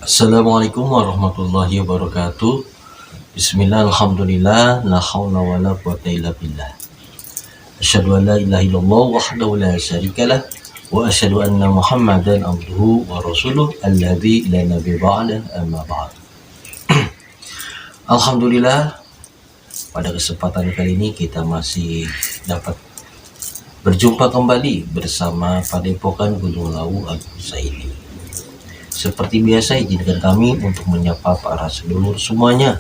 Assalamualaikum warahmatullahi wabarakatuh. Bismillah, alhamdulillah, la hawla wa la quwata illa billah. Asyhadu an la ilaha illallah wahdahu la syarikalah wa asyhadu anna Muhammadan abduhu wa rasuluh alladzi la nabiyya ba'da amma ba'd. Alhamdulillah, pada kesempatan kali ini kita masih dapat berjumpa kembali bersama Padepokan Gunung Lawu Al-Husaini. Seperti biasa, izinkan kami untuk menyapa para sedulur semuanya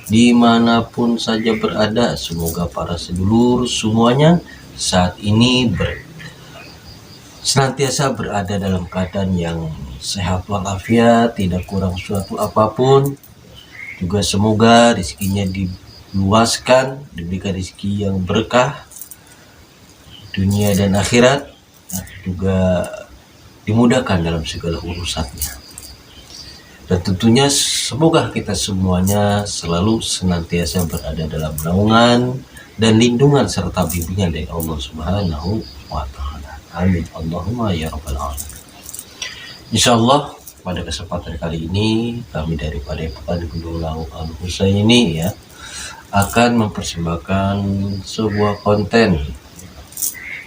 dimanapun saja berada. Semoga para sedulur semuanya saat ini senantiasa berada dalam keadaan yang sehat walafiat, tidak kurang suatu apapun. Juga semoga rezekinya diluaskan, diberikan rezeki yang berkah dunia dan akhirat, dan juga dimudahkan dalam segala urusannya. Dan tentunya semoga kita semuanya selalu senantiasa berada dalam naungan dan lindungan serta bimbingan dari Allah Subhanahu wa Ta'ala. Amin. Allahumma ya rabbal alamin. Insyaallah pada kesempatan kali ini kami dari Padepokan Gunung Lawu Al-Husaini akan mempersembahkan sebuah konten.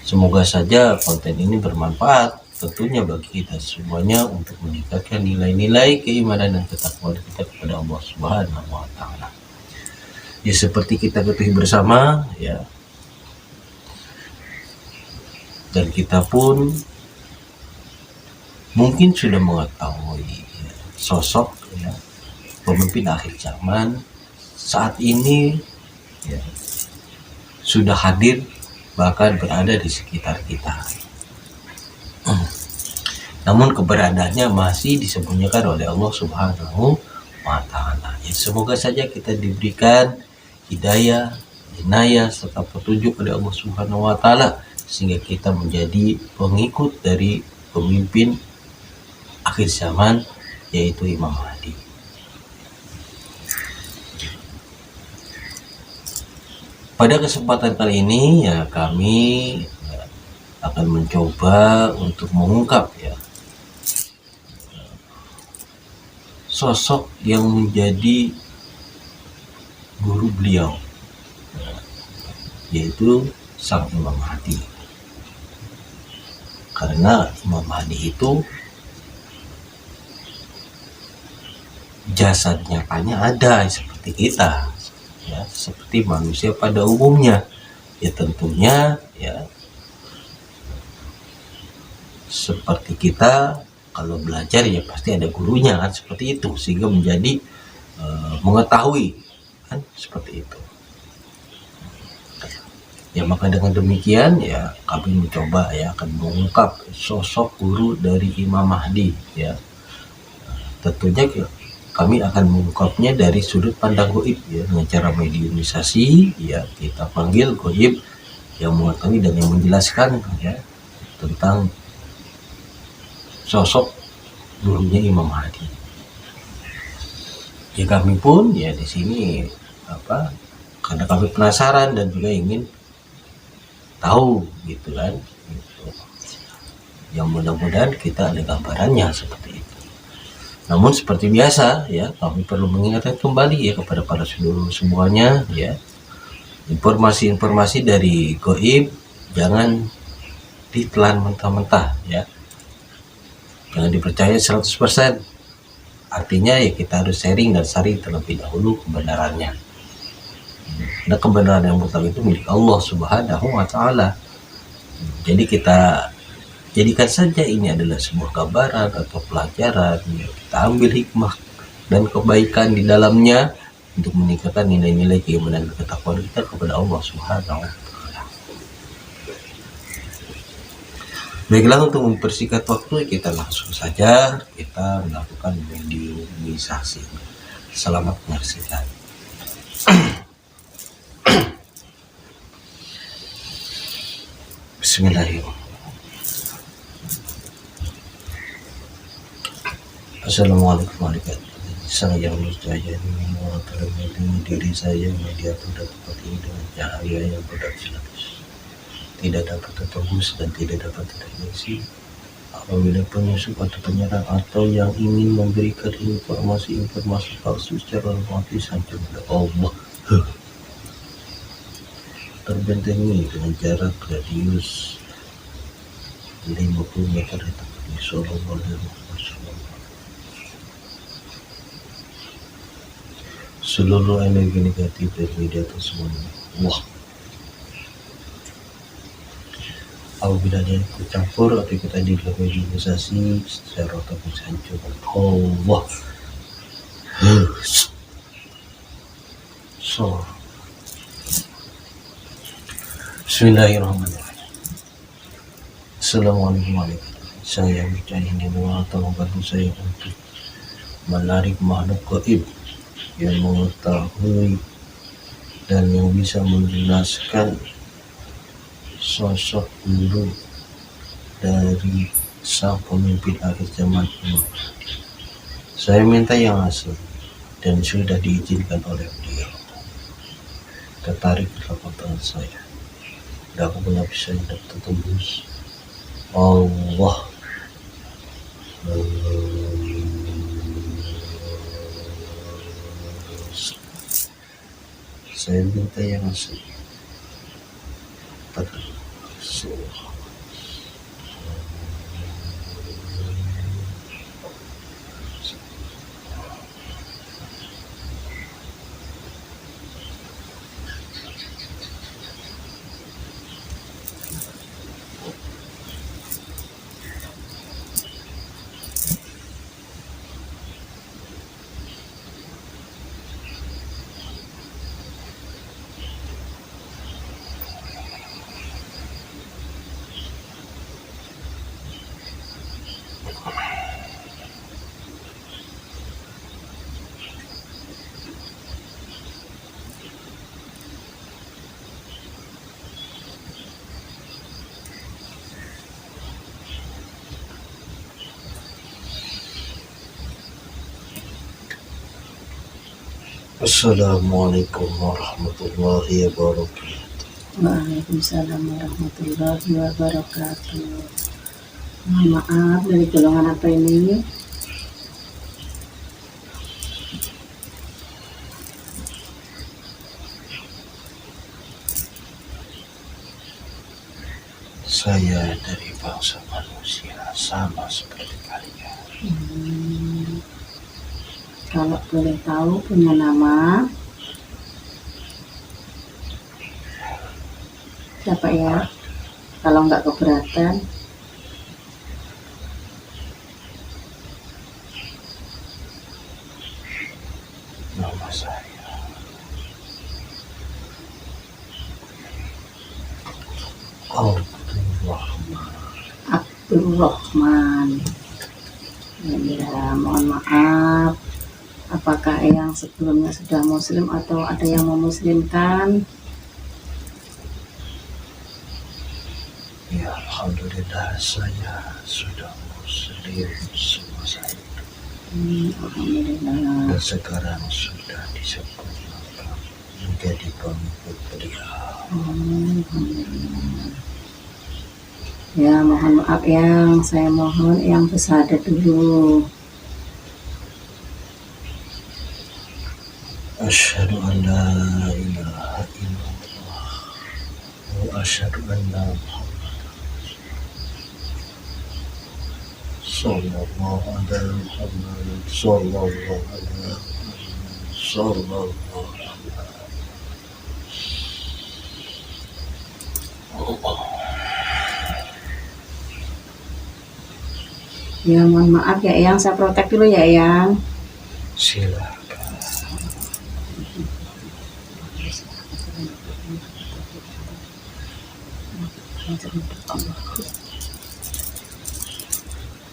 Semoga saja konten ini bermanfaat tentunya bagi kita semuanya untuk meningkatkan nilai-nilai keimanan dan ketakwaan kita kepada Allah Subhanahu wa Ta'ala. Ya, seperti kita ketahui bersama ya, dan kita pun mungkin sudah mengetahui sosok pemimpin akhir zaman saat ini sudah hadir, bahkan berada di sekitar kita. Namun keberadaannya masih disembunyikan oleh Allah Subhanahu wa Ta'ala. Ya, semoga saja kita diberikan hidayah, inayah serta petunjuk oleh Allah Subhanahu wa Ta'ala sehingga kita menjadi pengikut dari pemimpin akhir zaman, yaitu Imam Mahdi. Pada kesempatan kali ini kami akan mencoba untuk mengungkap sosok yang menjadi guru beliau, yaitu sang Imam Mahdi. Karena Imam Mahdi itu jasad nyatanya ada seperti kita, seperti manusia pada umumnya. Ya tentunya seperti kita kalau belajar pasti ada gurunya kan, seperti itu, sehingga menjadi mengetahui kan, seperti itu. Maka dengan demikian kami mencoba akan mengungkap sosok guru dari Imam Mahdi. Tentunya kami akan mengungkapnya dari sudut pandang goib dengan cara mediumisasi. Kita panggil goib yang mengetahui dan yang menjelaskan tentang sosok gurunya Imam Mahdi. Kami pun di sini karena kami penasaran dan juga ingin tahu gitu kan. Yang mudah-mudahan kita ada gambarannya seperti itu. Namun seperti biasa kami perlu mengingatkan kembali kepada para seluruh semuanya informasi-informasi dari goib jangan ditelan mentah-mentah jangan dipercaya 100%. Artinya kita harus sharing dan saring terlebih dahulu kebenarannya. Karena kebenaran yang mutlak itu milik Allah Subhanahu wa Ta'ala. Jadi kita jadikan saja ini adalah sebuah gambaran atau pelajaran. Kita ambil hikmah dan kebaikan di dalamnya untuk meningkatkan nilai-nilai keimanan dan ketakwaan kita kepada Allah Subhanahu wa Ta'ala. Baiklah, untuk mempersingkat waktu kita langsung saja kita melakukan mediumisasi. Selamat menyaksikan. Bismillahirrahmanirrahim. Assalamualaikum warahmatullahi wabarakatuh. Saya Nurjaya mengatakan diri saya media pada tempat ini dengan cahaya yang bersinar, tidak dapat tertembus dan tidak dapat terdeteksi Apabila penyusup atau penyerang atau yang ingin memberikan informasi palsu secara otomatis hancur oleh Allah. Terbentengi dengan jarak radius 50 meter di tempat ini. Sallallahu alaihi wasallam. Seluruh energi negatif dari media tersebut. Wah. Apabila dia ikut campur atau ikut tadi dalam mediasi secara otomatis hancur. Allah. So. Bismillahirrahmanirrahim. Assalamualaikum warahmatullahi wabarakatuh. Saya bicara ini atau membantu saya untuk menarik makhluk gaib yang mengetahui dan yang bisa menjelaskan sosok guru dari sang pemimpin akhir zaman ini. Saya minta yang asli dan sudah diizinkan oleh beliau. Tertarik di telapak tangan saya. Dan aku punya pisau yang dapat tembus. Allah. Saya minta yang asli. Assalamualaikum warahmatullahi wabarakatuh. Waalaikumsalam warahmatullahi wabarakatuh. Mohon maaf, dari golongan apa ini? Saya dari bangsa manusia, sama seperti kalian. Kalau boleh tahu punya nama siapa ya? Kalau nggak keberatan. Nama saya Abdurrahman. Ya, mohon maaf. Apakah yang sebelumnya sudah muslim atau ada yang memuslimkan? Ya, alhamdulillah saya sudah muslim semua saya. Alhamdulillah. Dan sekarang sudah disempurnakan menjadi pengikut beliau. Alhamdulillah. Ya, mohon maaf yang saya mohon yang bersahadat dulu. Asyhadu an la ilaha illallah wa asyhadu anna Muhammadan sallallahu alaihi Muhammad sallallahu alaihi. Ya, mohon maaf ya yang saya protek dulu ya yang. Silakan.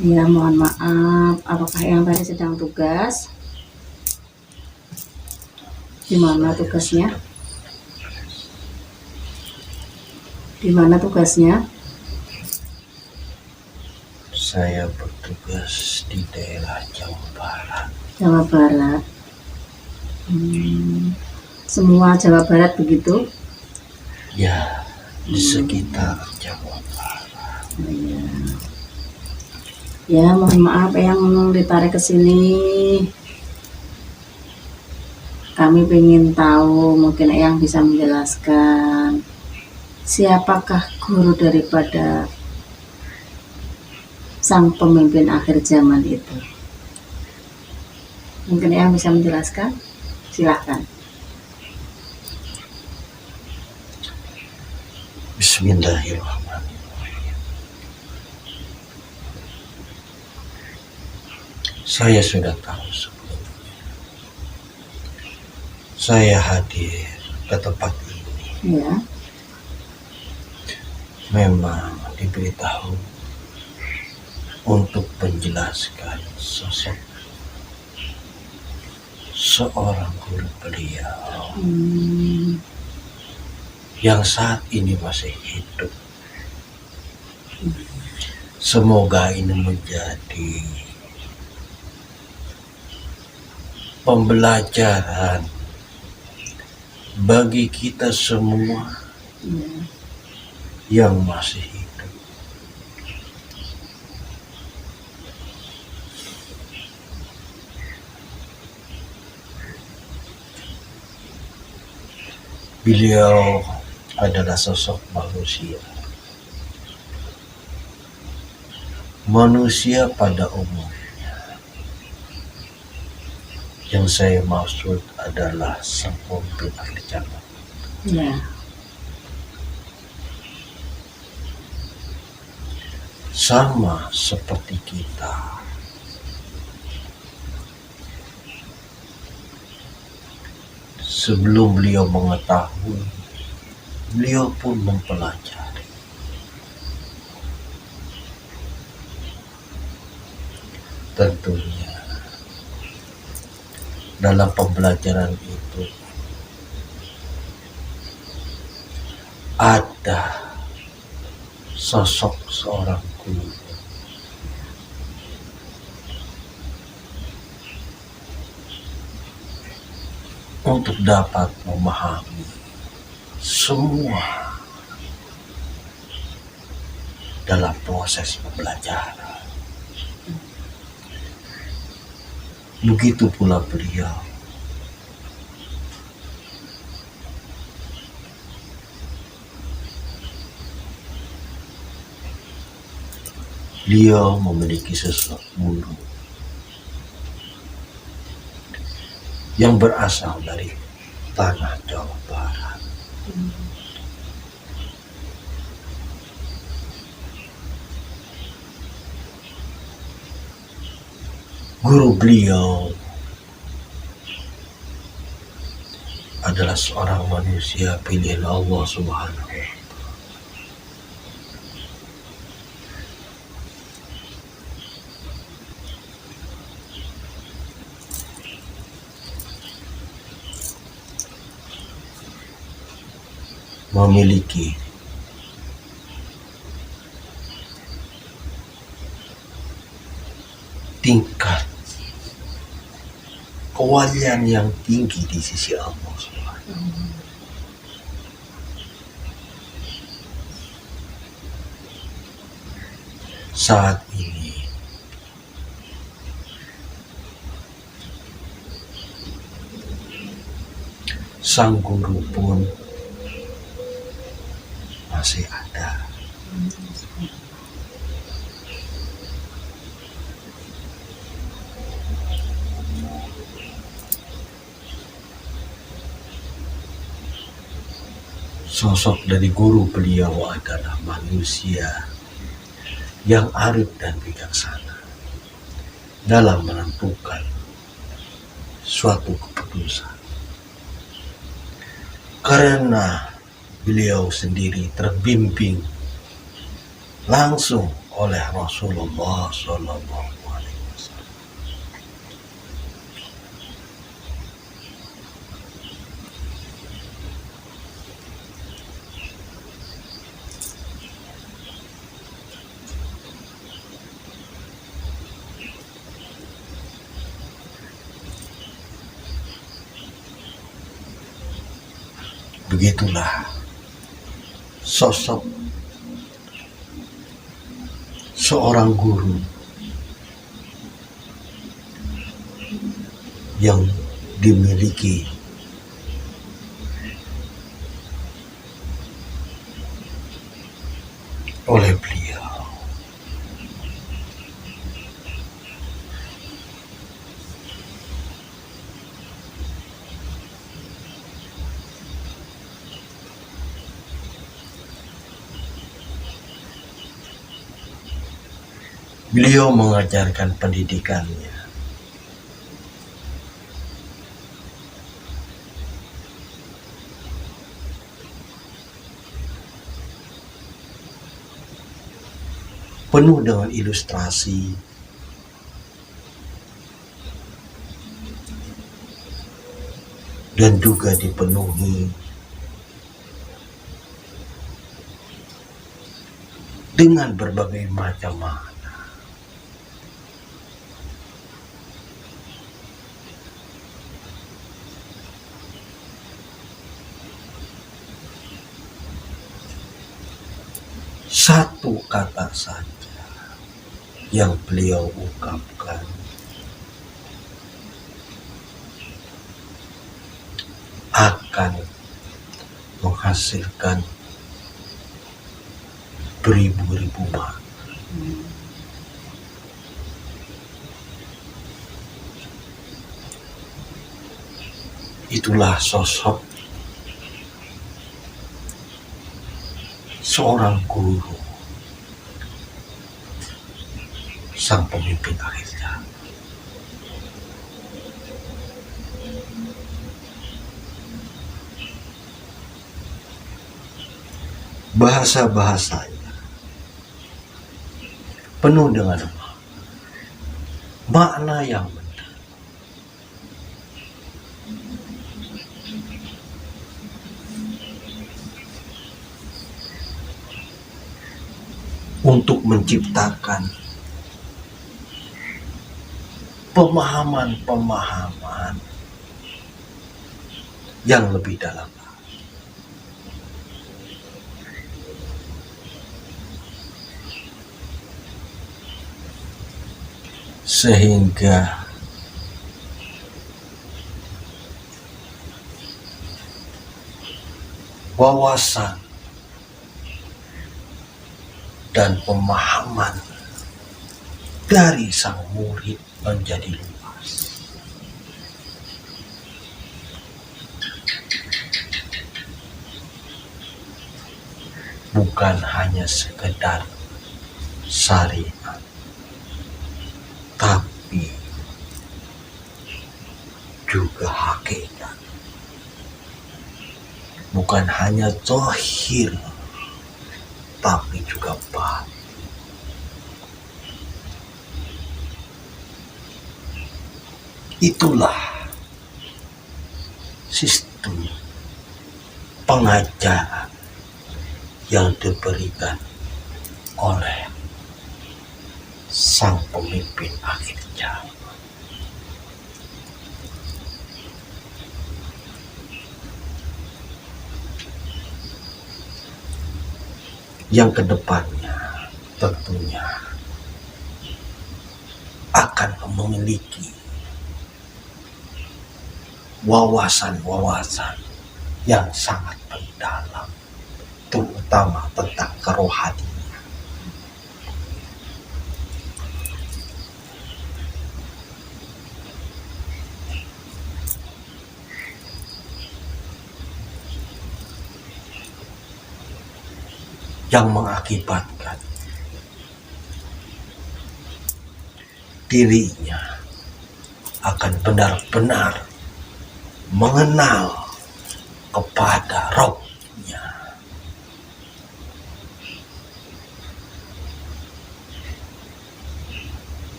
Ya, mohon maaf. Apakah yang tadi sedang tugas? Di mana tugasnya? Di mana tugasnya? Saya bertugas di daerah Jawa Barat. Jawa Barat. Semua Jawa Barat begitu? Ya, di sekitar Jawa Barat. Ya. Ya, mohon maaf yang ditarik ke sini. Kami ingin tahu, mungkin yang bisa menjelaskan siapakah guru daripada sang pemimpin akhir zaman itu. Mungkin yang bisa menjelaskan, silahkan. Bismillahirrahmanirrahim. Saya sudah tahu sebelumnya. Saya hadir ke tempat ini Ya, memang diberitahu untuk menjelaskan sosok seorang guru beliau yang saat ini masih hidup. Semoga ini menjadi pembelajaran bagi kita semua ya, yang masih hidup. Beliau adalah sosok manusia pada umumnya. Yang saya maksud adalah sang pemimpin akhir zaman. ya, Sama seperti kita. Sebelum beliau mengetahui, beliau pun mempelajari. Tentunya dalam pembelajaran itu ada sosok seorang guru untuk dapat memahami semua dalam proses pembelajaran. Begitu pula beliau. Beliau memiliki sosok guru yang berasal dari tanah Jawa Barat. Guru beliau adalah seorang manusia pilihan Allah Subhanahu wa Ta'ala. Memiliki tingkat kewalian yang tinggi di sisi Allah Subhanahu. Saat ini sang guru pun masih ada. Sosok dari guru beliau adalah manusia yang arif dan bijaksana dalam menentukan suatu keputusan. Karena beliau sendiri terbimbing langsung oleh Rasulullah SAW. Begitulah sosok seorang guru yang dimiliki oleh beliau. Beliau mengajarkan pendidikannya penuh dengan ilustrasi, dan juga dipenuhi dengan berbagai macam makna. Satu kata saja yang beliau ungkapkan akan menghasilkan beribu-ribu makna. Itulah sosok seorang guru, sang pemimpin akhir zaman. Bahasa-bahasanya penuh dengan makna yang benar. Untuk menciptakan pemahaman-pemahaman yang lebih dalam. Sehingga wawasan dan pemahaman dari sang murid menjadi luas. Bukan hanya sekedar syariat, tapi juga hakikat. Bukan hanya zahir, tapi juga batin. Itulah sistem pengajaran yang diberikan oleh sang pemimpin akhir zaman. Yang kedepannya tentunya akan memiliki wawasan-wawasan yang sangat mendalam, terutama tentang kerohanian. Yang mengakibatkan dirinya akan benar-benar mengenal kepada Rabb-nya.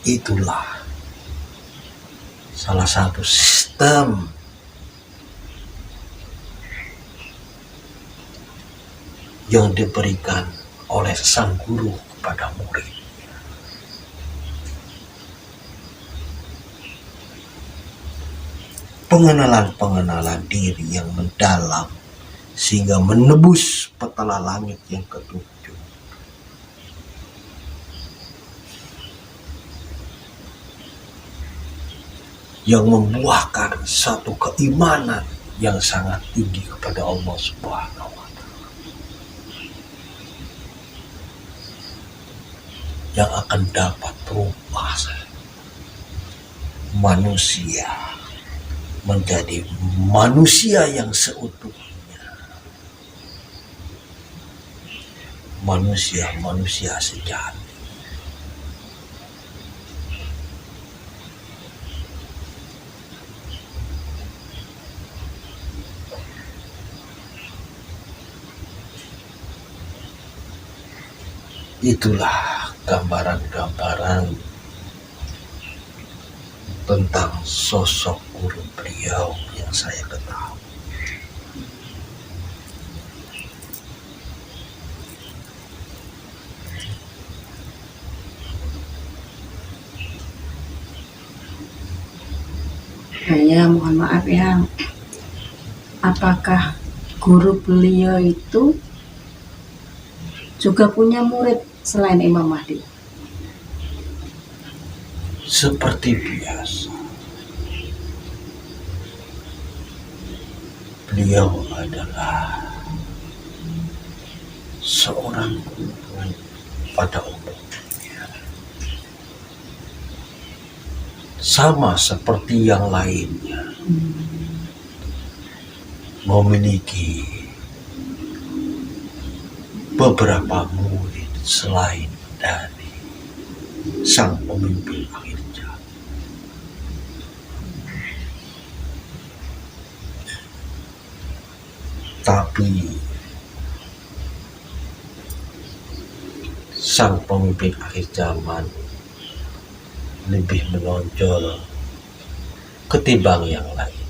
Itulah salah satu sistem yang diberikan oleh sang guru kepada murid. Pengenalan-pengenalan diri yang mendalam sehingga menebus petala langit yang ketujuh. yang membuahkan satu keimanan yang sangat tinggi kepada Allah Subhanahu wa Ta'ala, yang akan dapat berubah manusia menjadi manusia yang seutuhnya, manusia sejati. Itulah gambaran-gambaran tentang sosok guru beliau yang saya ketahui. Saya mohon maaf ya, apakah guru beliau itu juga punya murid selain Imam Mahdi? Seperti biasa, beliau adalah seorang guru pada umumnya, sama seperti yang lainnya, memiliki beberapa murid selain dari sang pemimpin akhir zaman. Tapi sang pemimpin akhir zaman lebih menonjol ketimbang yang lain.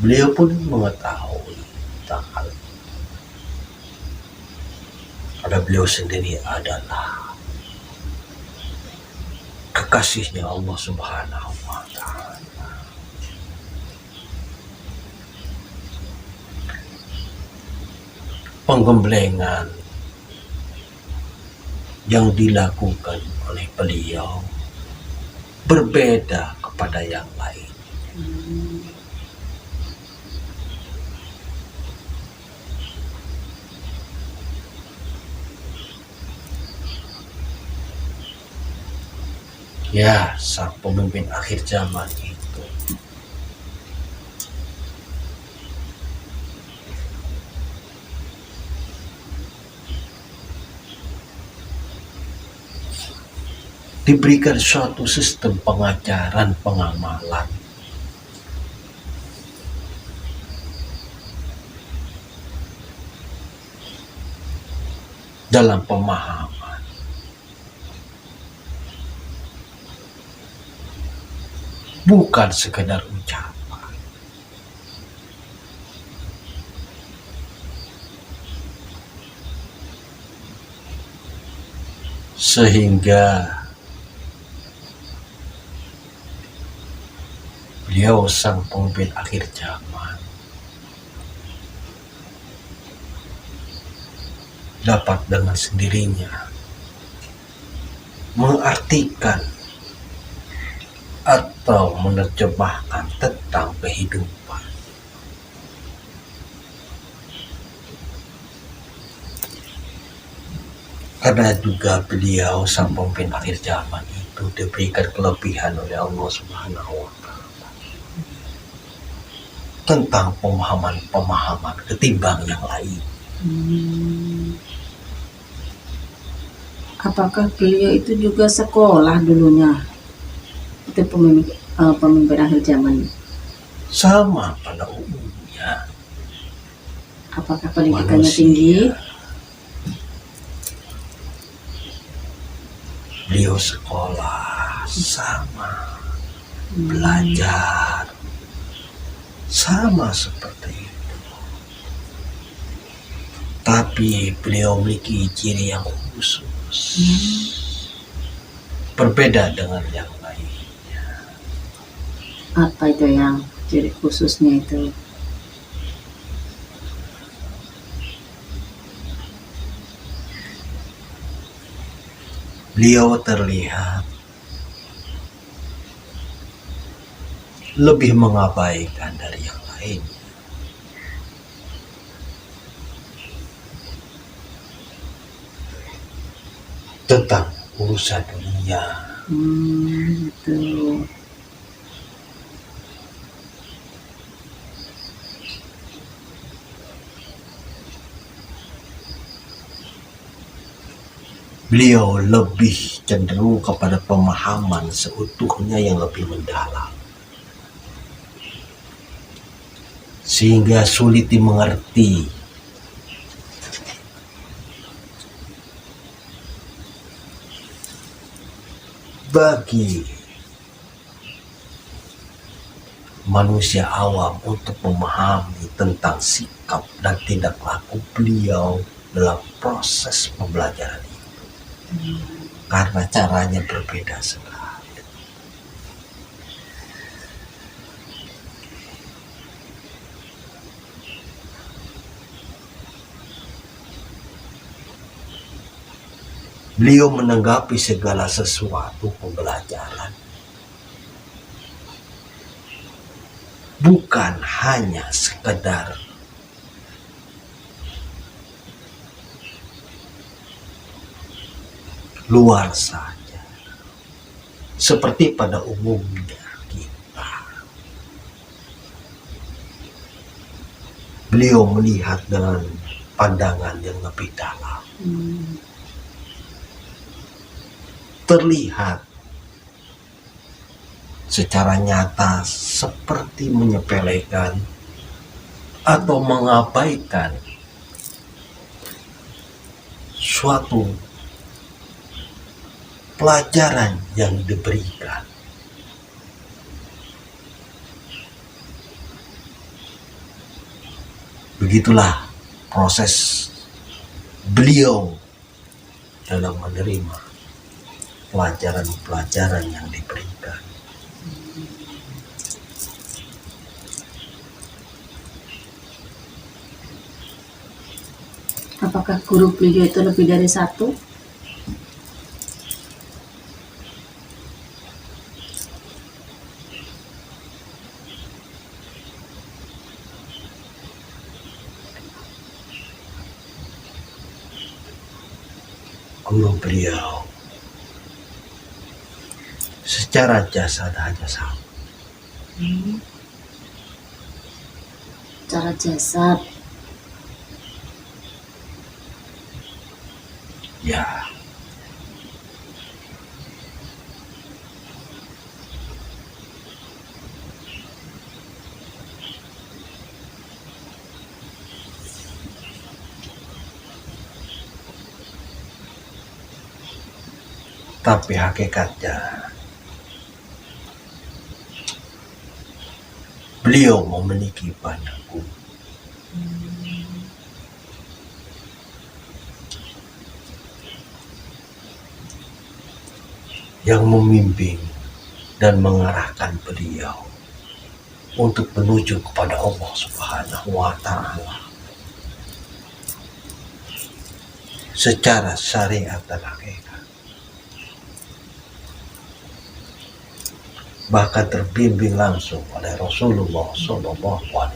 Beliau pun mengetahui tentang hal itu. Karena beliau sendiri adalah kekasihnya Allah Subhanahu wa Ta'ala. Penggemblengan yang dilakukan oleh beliau berbeda kepada yang lain. Ya, sang pemimpin akhir zaman itu diberikan suatu sistem pengajaran pengamalan dalam pemahaman, bukan sekedar ucapan. Sehingga beliau sang pemimpin akhir zaman dapat dengan sendirinya mengartikan atau menerjemahkan tentang kehidupan. Karena juga beliau sang pemimpin akhir zaman itu diberikan kelebihan oleh Allah Subhanahu wa Ta'ala tentang pemahaman ketimbang yang lain. Apakah beliau itu juga sekolah dulunya? Itu pemimpin akhir zaman. Sama pada umumnya. Apakah pendidikannya tinggi? Beliau sekolah, sama, belajar, sama seperti itu. Tapi beliau memiliki ciri yang khusus, berbeda dengan yang lainnya. Apa itu yang ciri khususnya itu? Beliau terlihat lebih mengabaikan dari yang lain. Tentang urusan dunia. Betul. Beliau lebih cenderung kepada pemahaman seutuhnya yang lebih mendalam, sehingga sulit dimengerti bagi manusia awam untuk memahami tentang sikap dan tindak laku beliau dalam proses pembelajaran ini. Karena caranya berbeda sekali. Beliau menanggapi segala sesuatu pembelajaran bukan hanya sekedar luar saja, seperti pada umumnya kita. Beliau melihat dengan pandangan yang lebih dalam. Terlihat secara nyata seperti menyepelekan atau mengabaikan suatu pelajaran yang diberikan. Begitulah proses beliau dalam menerima pelajaran-pelajaran yang diberikan. Apakah guru beliau itu lebih dari satu? Guru beliau secara jasad hanya satu. Cara jasad. Ya, tapi hakikatnya beliau memiliki banyak guru. Yang membimbing dan mengarahkan beliau untuk menuju kepada Allah Subhanahu wa Ta'ala secara syariat dan hakikat. Bahkan terbimbing langsung oleh Rasulullah SAW.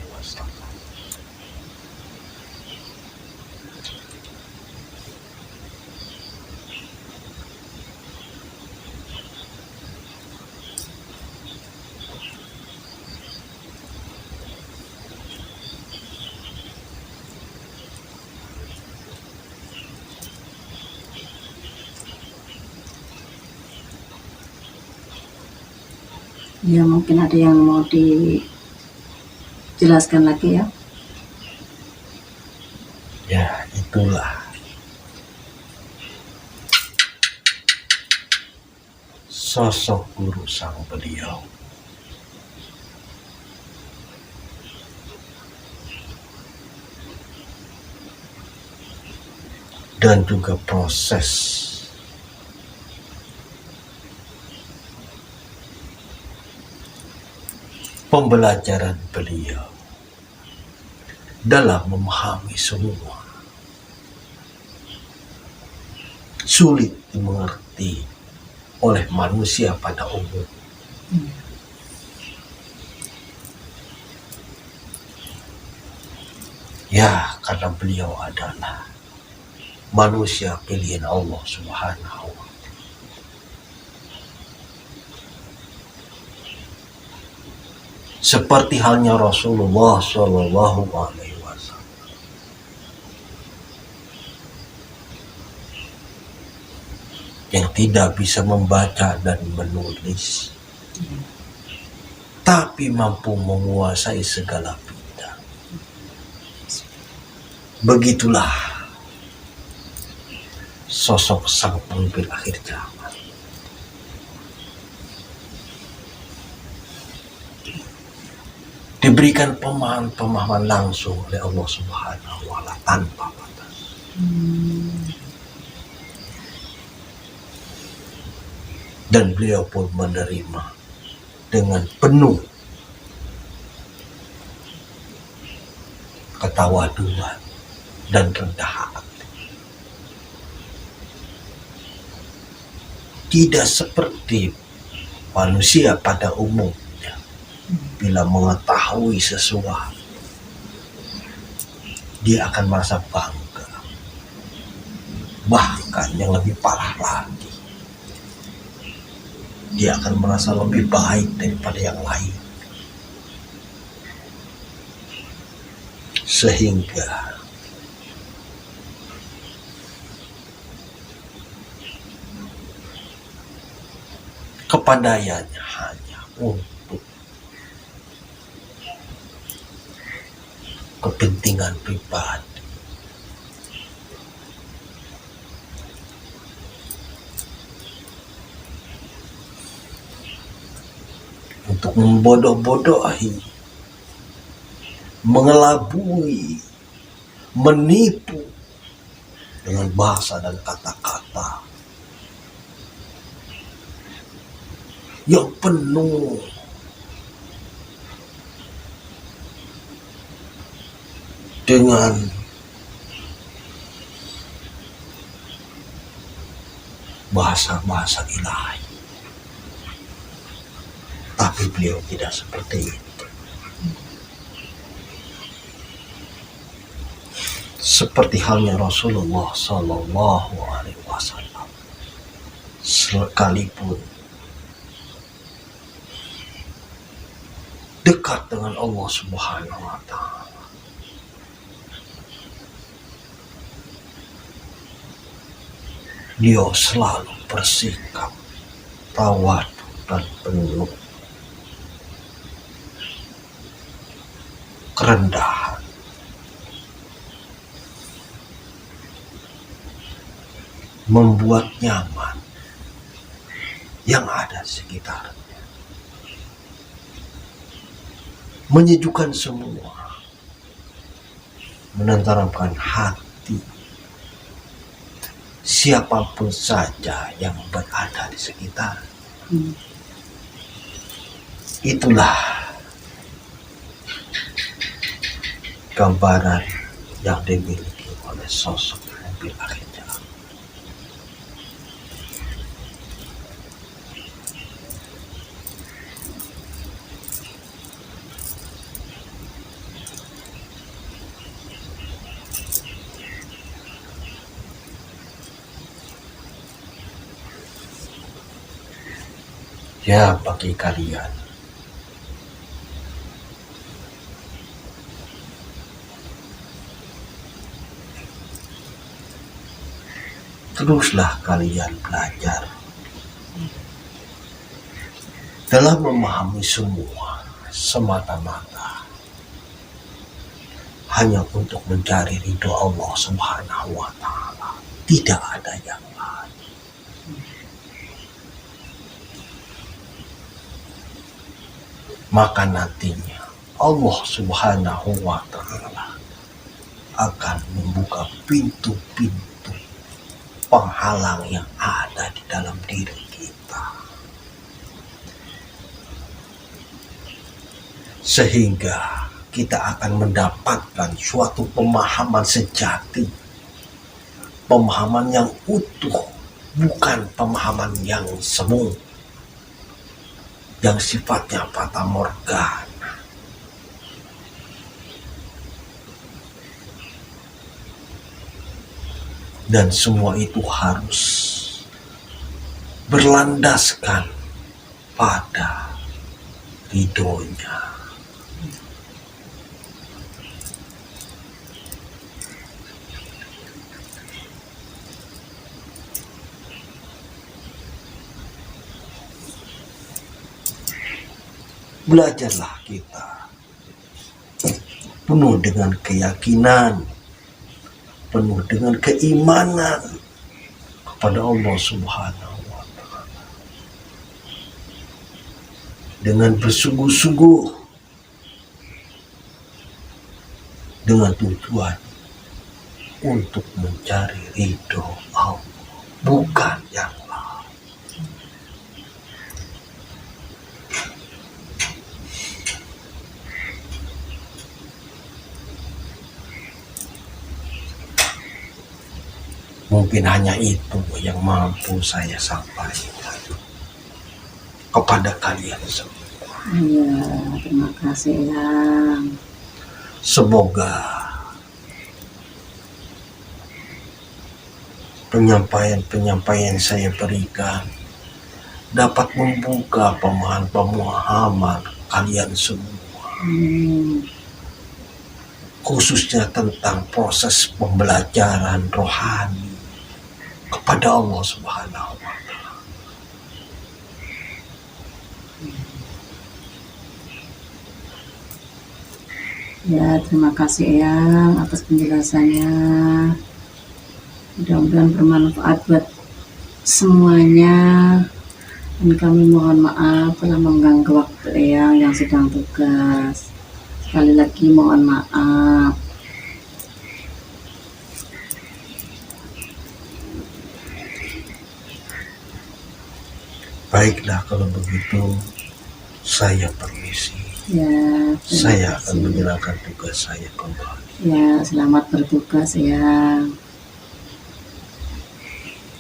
Ya, mungkin ada yang mau dijelaskan lagi ya. Ya, itulah sosok guru sang beliau. Dan juga proses pembelajaran beliau dalam memahami semua sulit dimengerti oleh manusia pada umum. Ya, karena beliau adalah manusia pilihan Allah Subhanahu wa Ta'ala. Seperti halnya Rasulullah Shallallahu Alaihi Wasallam yang tidak bisa membaca dan menulis, tapi mampu menguasai segala bidang. Begitulah sosok sang pemimpin akhir zaman. Diberikan pemahaman langsung oleh Allah Subhanahu wa Ta'ala tanpa batas. Dan beliau pun menerima dengan penuh ketawaduan dan rendah hati. Tidak seperti manusia pada umumnya, bila mengetahui sesuatu, dia akan merasa bangga. Bahkan yang lebih parah lagi, dia akan merasa lebih baik daripada yang lain. Sehingga kepandaiannya hanya untuk kepentingan pribadi. Untuk membodoh-bodohi, mengelabui, menipu dengan bahasa dan kata-kata yang penuh dengan bahasa-bahasa ilahi. Tapi beliau tidak seperti itu. Seperti halnya Rasulullah Sallallahu Alaihi Wasallam, sekalipun dekat dengan Allah Subhanahu wa Ta'ala, beliau selalu bersikap tawadu dan penuh kerendahan. Membuat nyaman yang ada di sekitarnya, menyejukkan semua, menenteramkan hati siapapun saja yang berada di sekitar. Itulah gambaran yang dimiliki oleh sosok pemimpin akhir zaman. Ya, bagi kalian teruslah kalian belajar dalam memahami semua semata-mata hanya untuk mencari ridho Allah Subhanahu wa Ta'ala. Tidak ada yang lain. Maka nantinya Allah Subhanahu wa Ta'ala akan membuka pintu-pintu penghalang yang ada di dalam diri kita, sehingga kita akan mendapatkan suatu pemahaman sejati, pemahaman yang utuh, bukan pemahaman yang semu, yang sifatnya fata morgana. Dan semua itu harus berlandaskan pada ridhonya. Belajarlah kita penuh dengan keyakinan, penuh dengan keimanan kepada Allah Subhanahu wa Ta'ala, dengan bersungguh-sungguh dengan tujuan untuk mencari ridho Allah, bukan yang lain. Mungkin hanya itu yang mampu saya sampaikan kepada kalian semua. Iya, terima kasih Yang. Semoga penyampaian saya berikan dapat membuka pemahaman kalian semua, khususnya tentang proses pembelajaran rohani kepada Allah Subhanahu wa Ta'ala. Ya, terima kasih Yang atas penjelasannya. Mudah-mudahan bermanfaat buat semuanya. Dan kami mohon maaf telah mengganggu waktu Eyang yang sedang tugas. Sekali lagi mohon maaf. Baiklah, kalau begitu saya permisi. Ya, Saya akan menjalankan tugas saya kembali. Ya, selamat bertugas Eyang.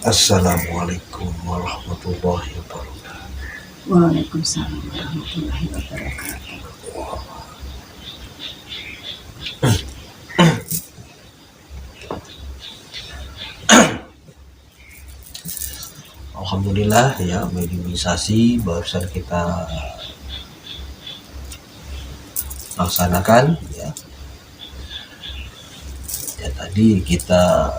Assalamualaikum warahmatullahi wabarakatuh. Waalaikumsalam warahmatullahi wabarakatuh. Alhamdulillah ya, mediumisasi barusan kita laksanakan ya. Ya tadi kita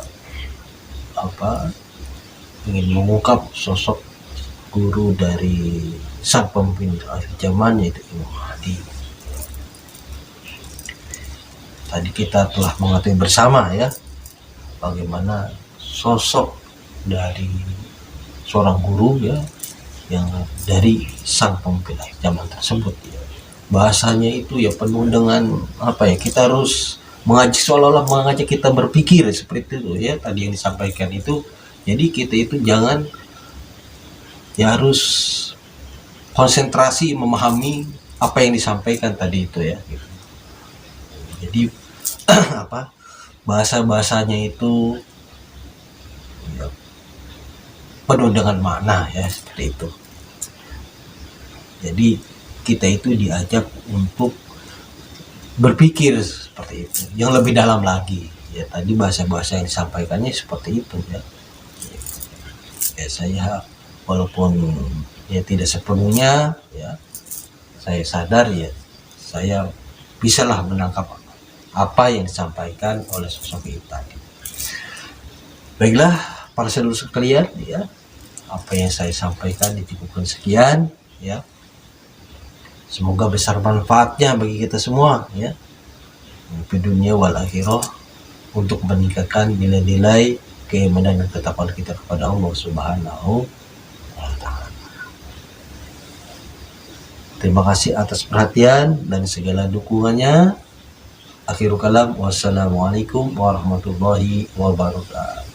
ingin mengungkap sosok guru dari sang pemimpin akhir zaman, yaitu Imam Mahdi. Tadi kita telah mengetahui bersama ya bagaimana sosok dari seorang guru ya yang dari sang pemimpin akhir zaman tersebut ya. Bahasanya itu ya penuh dengan kita harus mengajak, seolah-olah mengajak kita berpikir seperti itu ya, tadi yang disampaikan itu. Jadi kita itu jangan ya, harus konsentrasi memahami apa yang disampaikan tadi itu ya gitu. Jadi bahasa-bahasanya itu ya, penuh dengan makna ya, seperti itu. Jadi kita itu diajak untuk berpikir seperti itu, yang lebih dalam lagi ya. Tadi bahasa-bahasa yang disampaikannya seperti itu ya. Ya saya walaupun ya tidak sepenuhnya ya, saya sadar ya saya bisalah menangkap apa yang disampaikan oleh sosok itu tadi. Baiklah para saudara sekalian ya, apa yang saya sampaikan dicukupkan sekian ya. Semoga besar manfaatnya bagi kita semua ya, di dunia wal akhirah, untuk meningkatkan nilai-nilai keimanan dan ketakwaan kita kepada Allah Subhanahu wa Ta'ala. Terima kasih atas perhatian dan segala dukungannya. Akhirul kalam, wassalamualaikum warahmatullahi wabarakatuh.